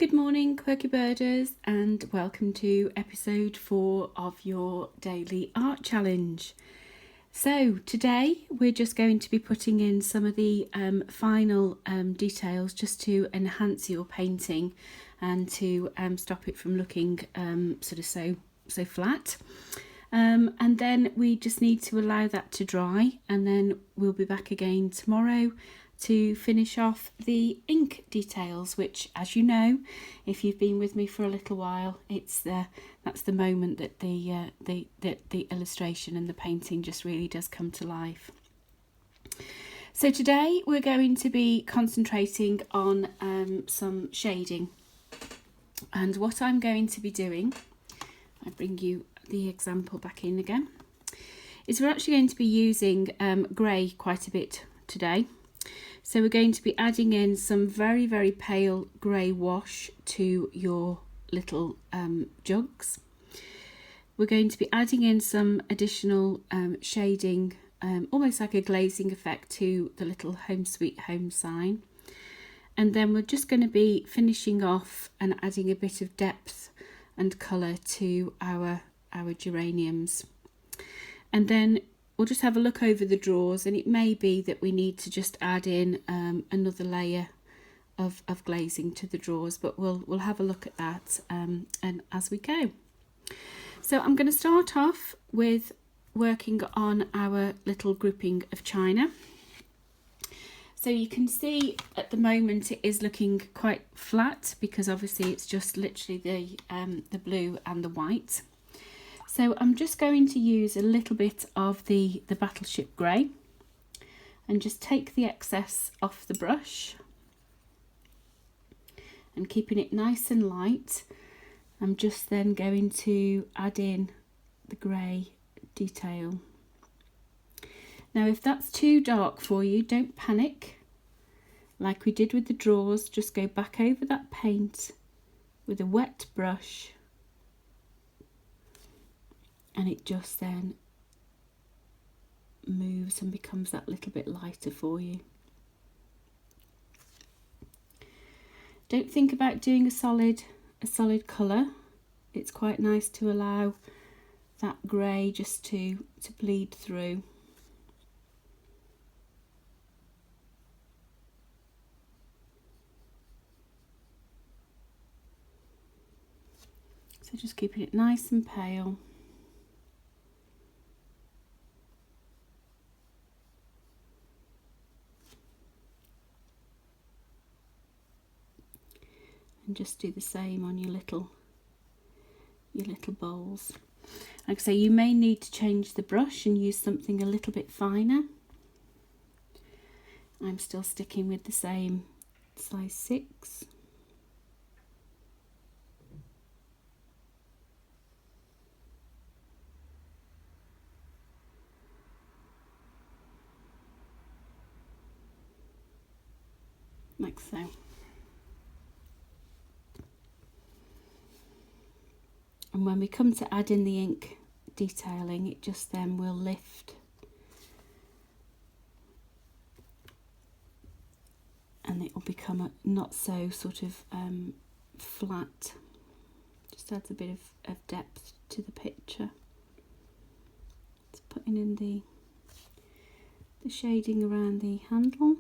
Good morning, quirky birders, and welcome to episode 4 of your daily art challenge. So today we're just going to be putting in some of the final details just to enhance your painting and to stop it from looking sort of so flat. And then we just need to allow that to dry, and then we'll be back again tomorrow to finish off the ink details, which, as you know, if you've been with me for a little while, that's the moment that the illustration and the painting just really does come to life. So today we're going to be concentrating on some shading, and what I'm going to be doing, I bring you the example back in again, is we're actually going to be using grey quite a bit today. So we're going to be adding in some very, very pale grey wash to your little jugs. We're going to be adding in some additional shading, almost like a glazing effect to the little Home Sweet Home sign. And then we're just going to be finishing off and adding a bit of depth and colour to our geraniums. And then we'll just have a look over the drawers, and it may be that we need to just add in another layer of glazing to the drawers, but we'll have a look at that and as we go. So I'm going to start off with working on our little grouping of china. So you can see at the moment it is looking quite flat because obviously it's just literally the blue and the white. So I'm just going to use a little bit of the Battleship Grey and just take the excess off the brush, and keeping it nice and light, I'm just then going to add in the grey detail. Now if that's too dark for you, don't panic. Like we did with the drawers, just go back over that paint with a wet brush, and it just then moves and becomes that little bit lighter for you. Don't think about doing a solid colour. It's quite nice to allow that grey just to bleed through. So just keeping it nice and pale. And just do the same on your little bowls. Like I say, you may need to change the brush and use something a little bit finer. I'm still sticking with the same size 6. Like so. And when we come to add in the ink detailing, it just then will lift and it will become a not so sort of flat. Just adds a bit of depth to the picture. Just putting in the shading around the handle.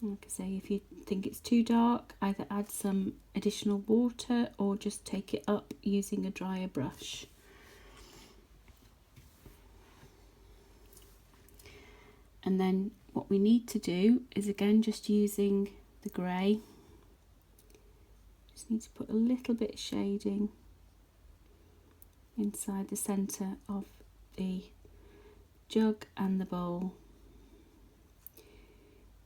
Like I say, if you think it's too dark, either add some additional water or just take it up using a drier brush. And then what we need to do is again just using the grey. Just need to put a little bit of shading inside the centre of the jug and the bowl.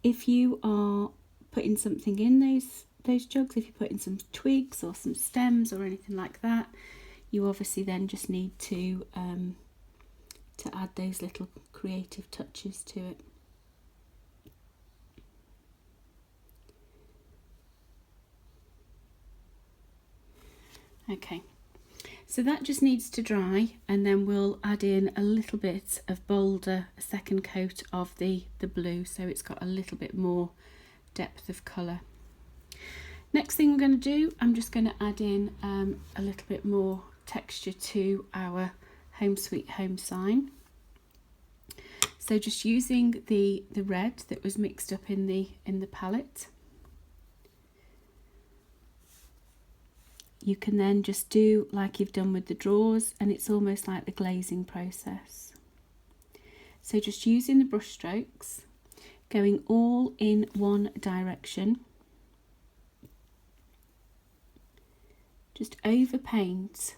If you are putting something in those jugs, if you're putting some twigs or some stems or anything like that, you obviously then just need to add those little creative touches to it. Okay, so that just needs to dry, and then we'll add in a little bit of bolder, a second coat of the blue, so it's got a little bit more depth of colour. Next thing we're going to do, I'm just going to add in a little bit more texture to our Home Sweet Home sign. So just using the red that was mixed up in the palette. You can then just do like you've done with the drawers, and it's almost like the glazing process. So just using the brush strokes, going all in one direction. Just over paint,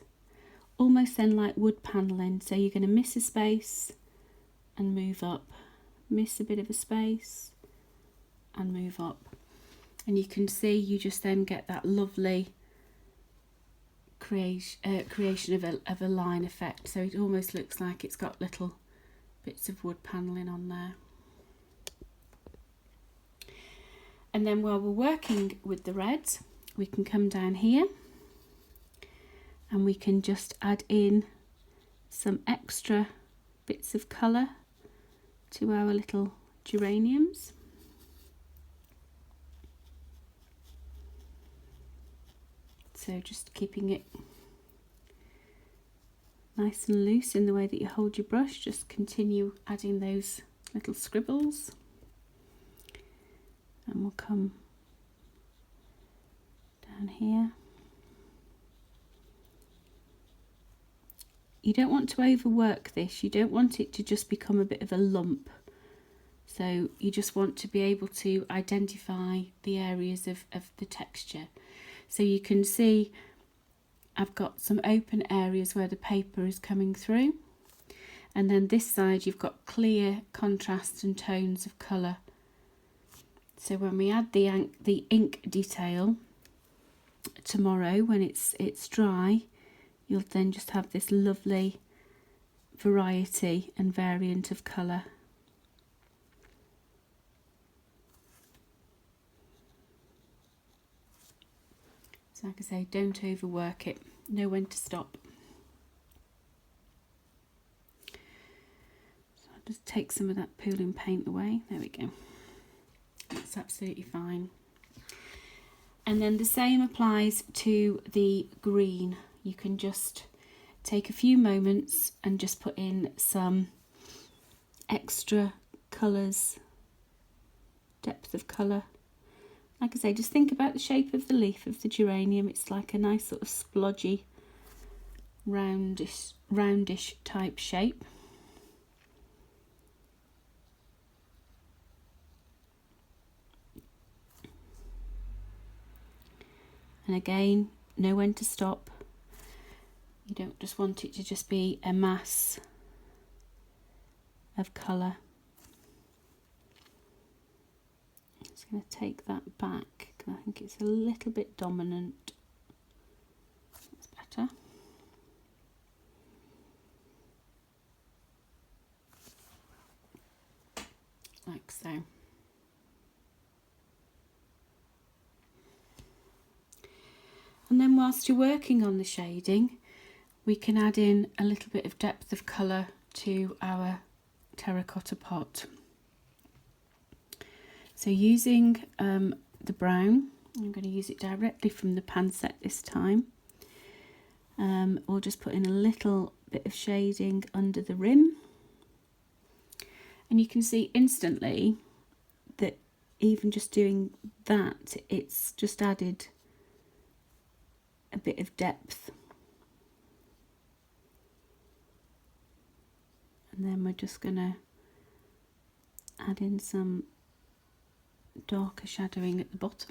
almost then like wood panelling. So you're going to miss a space and move up, miss a bit of a space and move up. And you can see you just then get that lovely creation of a line effect. So it almost looks like it's got little bits of wood panelling on there. And then while we're working with the reds, we can come down here and we can just add in some extra bits of colour to our little geraniums. So just keeping it nice and loose in the way that you hold your brush, just continue adding those little scribbles. And we'll come down here. You don't want to overwork this, you don't want it to just become a bit of a lump. So you just want to be able to identify the areas of the texture. So you can see I've got some open areas where the paper is coming through. And then this side you've got clear contrasts and tones of colour. So when we add the ink detail tomorrow, when it's dry, you'll then just have this lovely variety and variant of colour. So like I say, don't overwork it, know when to stop. So I'll just take some of that pooling paint away, there we go. That's absolutely fine. And then the same applies to the green. You can just take a few moments and just put in some extra colours, depth of colour. Like I say, just think about the shape of the leaf of the geranium. It's like a nice sort of splodgy, roundish type shape. And again, know when to stop. You don't just want it to just be a mass of colour. I'm just going to take that back because I think it's a little bit dominant. That's better. Like so. And then whilst you're working on the shading, we can add in a little bit of depth of colour to our terracotta pot. So using the brown, I'm going to use it directly from the pan set this time, or just put in a little bit of shading under the rim. And you can see instantly that even just doing that, it's just added a bit of depth. And then we're just going to add in some darker shadowing at the bottom.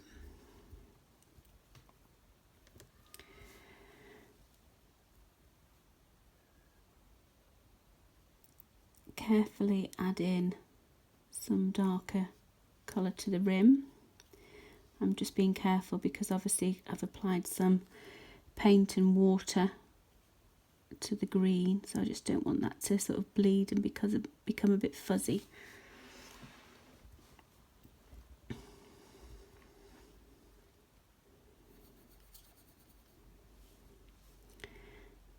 Carefully add in some darker colour to the rim. I'm just being careful because obviously I've applied some paint and water to the green, so I just don't want that to sort of bleed and become a bit fuzzy.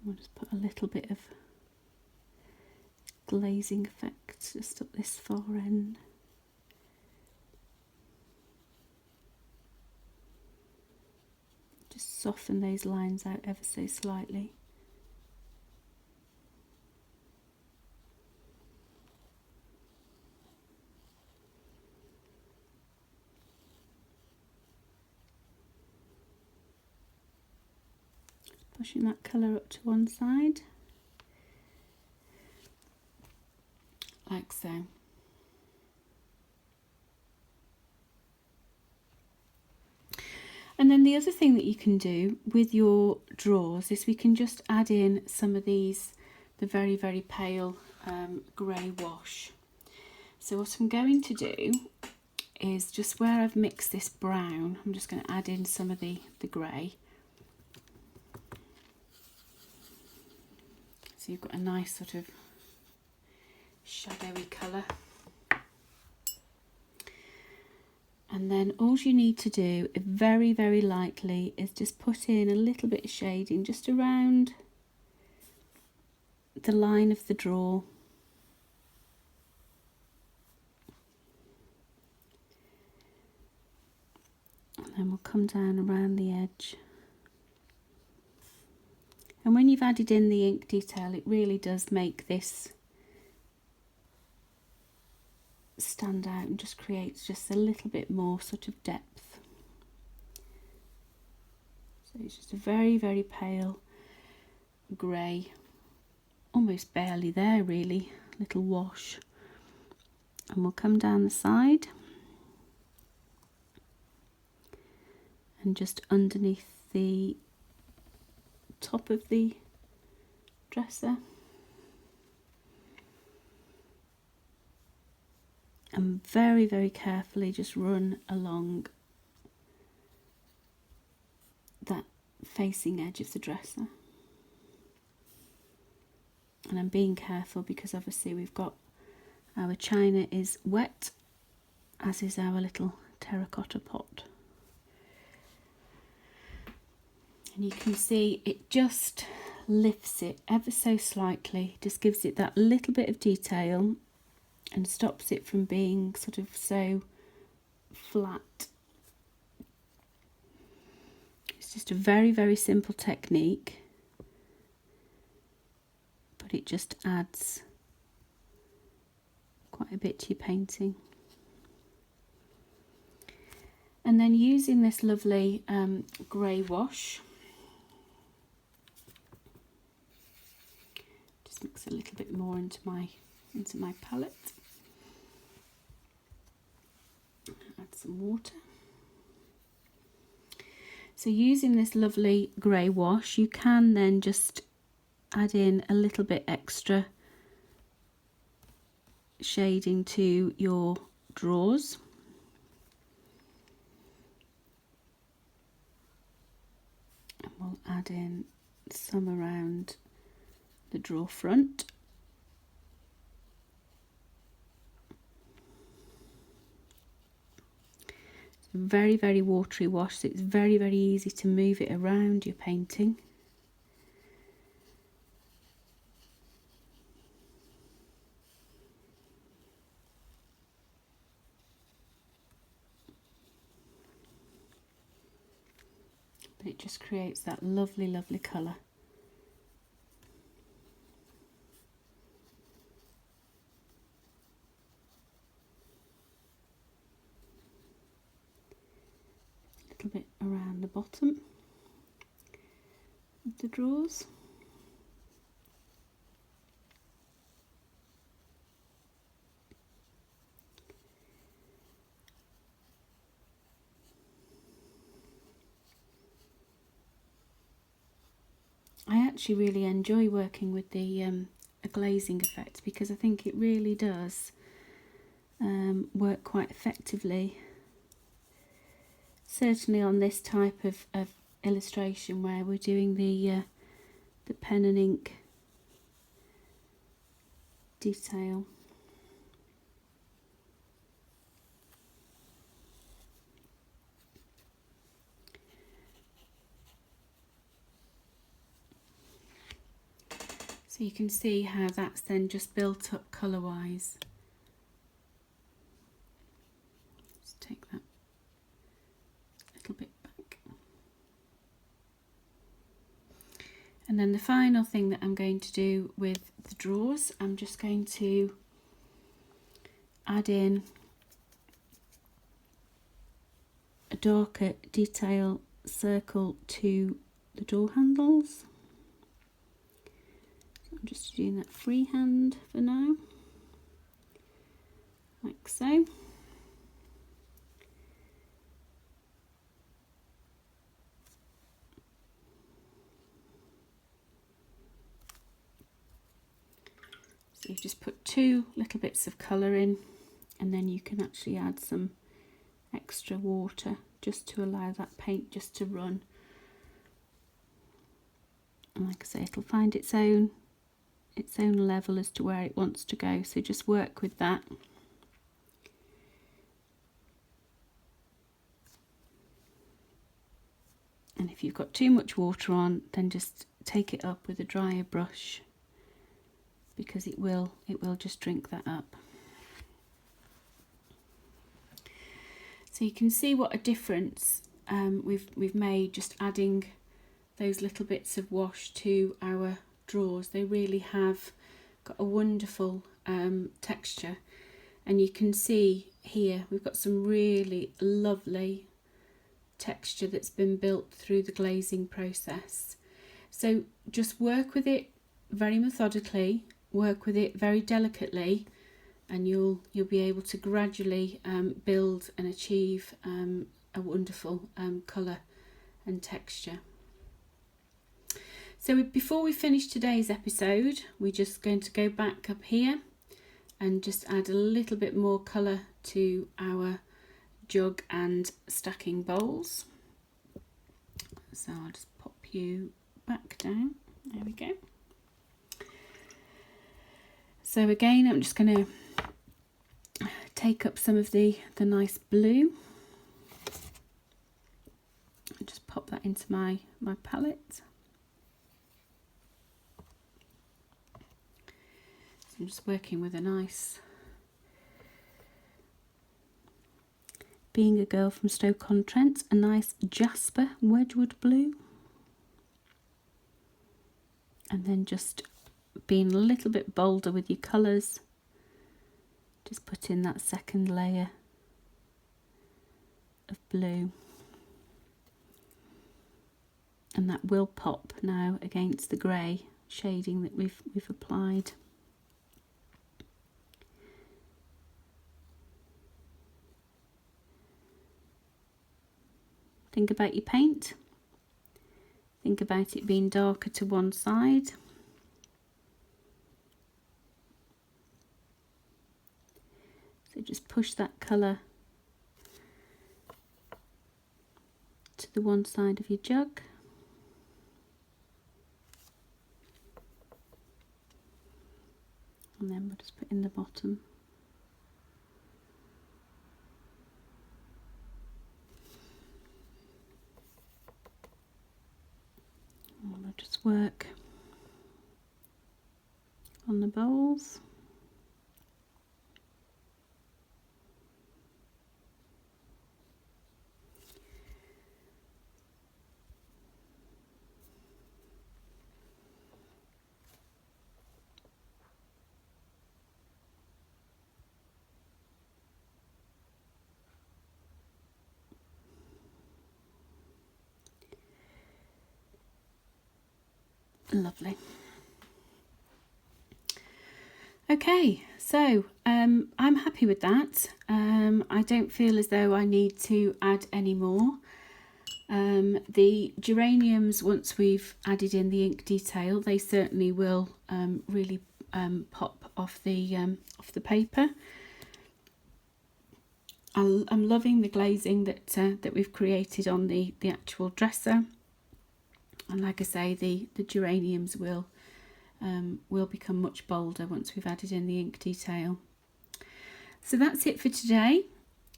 I'll just put a little bit of glazing effect just up this far end. Just soften those lines out ever so slightly. Pushing that colour up to one side, like so. And then the other thing that you can do with your drawers is we can just add in some of these, the very, very pale grey wash. So what I'm going to do is just where I've mixed this brown, I'm just going to add in some of the grey. So you've got a nice sort of shadowy colour. And then all you need to do, very, very lightly, is just put in a little bit of shading just around the line of the drawer. And then we'll come down around the edge. And when you've added in the ink detail, it really does make this stand out and just creates just a little bit more sort of depth. So it's just a very, very pale grey, almost barely there really, little wash. And we'll come down the side and just underneath the top of the dresser. And very, very carefully just run along that facing edge of the dresser. And I'm being careful because obviously we've got our china is wet, as is our little terracotta pot. And you can see it just lifts it ever so slightly, just gives it that little bit of detail and stops it from being sort of so flat. It's just a very, very simple technique, but it just adds quite a bit to your painting. And then using this lovely grey wash, just mix a little bit more into my palette. Add some water. So using this lovely grey wash, you can then just add in a little bit extra shading to your drawers. And we'll add in some around the drawer front. Very, very watery wash, so it's very, very easy to move it around your painting. But it just creates that lovely, lovely colour. A little bit around the bottom of the drawers. I actually really enjoy working with the a glazing effect because I think it really does work quite effectively. Certainly on this type of illustration where we're doing the pen and ink detail. So you can see how that's then just built up colour wise. Just take that little bit back. And then the final thing that I'm going to do with the drawers, I'm just going to add in a darker detail circle to the door handles. So I'm just doing that freehand for now, like so. So you've just put 2 little bits of colour in, and then you can actually add some extra water just to allow that paint just to run. And like I say, it'll find its own level as to where it wants to go, so just work with that. And if you've got too much water on, then just take it up with a drier brush, because it will just drink that up. So you can see what a difference we've made just adding those little bits of wash to our drawers. They really have got a wonderful texture, and you can see here we've got some really lovely texture that's been built through the glazing process. So just work with it very methodically, work with it very delicately, and you'll be able to gradually build and achieve a wonderful colour and texture. So before we finish today's episode, we're just going to go back up here and just add a little bit more colour to our jug and stacking bowls. So I'll just pop you back down. There we go. So again, I'm just going to take up some of the nice blue and just pop that into my palette. So I'm just working with a nice, being a girl from Stoke-on-Trent, a nice Jasper Wedgwood blue, and then just being a little bit bolder with your colours. Just put in that second layer of blue, and that will pop now against the grey shading that we've applied. Think about your paint. Think about it being darker to one side. So just push that colour to the one side of your jug. And then we'll just put in the bottom. And we'll just work on the bowls. Lovely. Okay, so I'm happy with that. I don't feel as though I need to add any more. The geraniums, once we've added in the ink detail, they certainly will really pop off the paper. I'm loving the glazing that we've created on the actual dresser. And like I say, the geraniums will become much bolder once we've added in the ink detail. So that's it for today.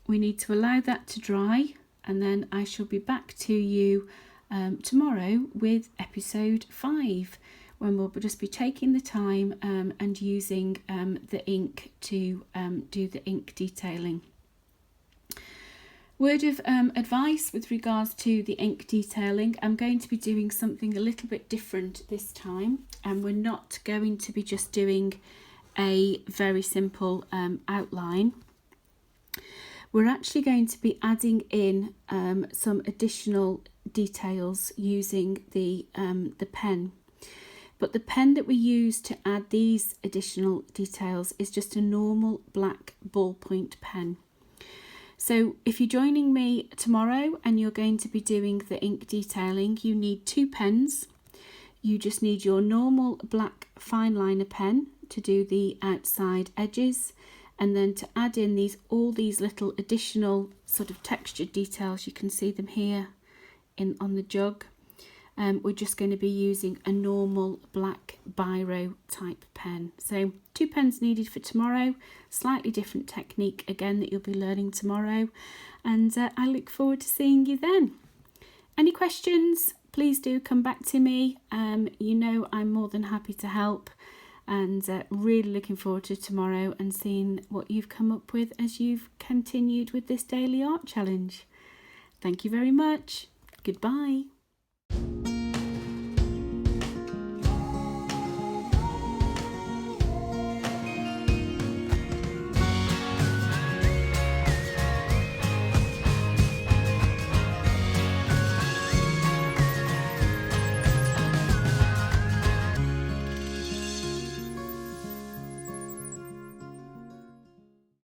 We need to allow that to dry, and then I shall be back to you tomorrow with episode 5, when we'll just be taking the time and using the ink to do the ink detailing. Word of advice with regards to the ink detailing. I'm going to be doing something a little bit different this time, and we're not going to be just doing a very simple outline. We're actually going to be adding in some additional details using the pen. But the pen that we use to add these additional details is just a normal black ballpoint pen. So if you're joining me tomorrow and you're going to be doing the ink detailing, you need 2 pens. You just need your normal black fine liner pen to do the outside edges, and then to add in all these little additional sort of textured details. You can see them here on the jug. We're just going to be using a normal black biro type pen. So 2 pens needed for tomorrow, slightly different technique again that you'll be learning tomorrow, and I look forward to seeing you then. Any questions, please do come back to me. You know, I'm more than happy to help, and really looking forward to tomorrow and seeing what you've come up with as you've continued with this daily art challenge. Thank you very much. Goodbye.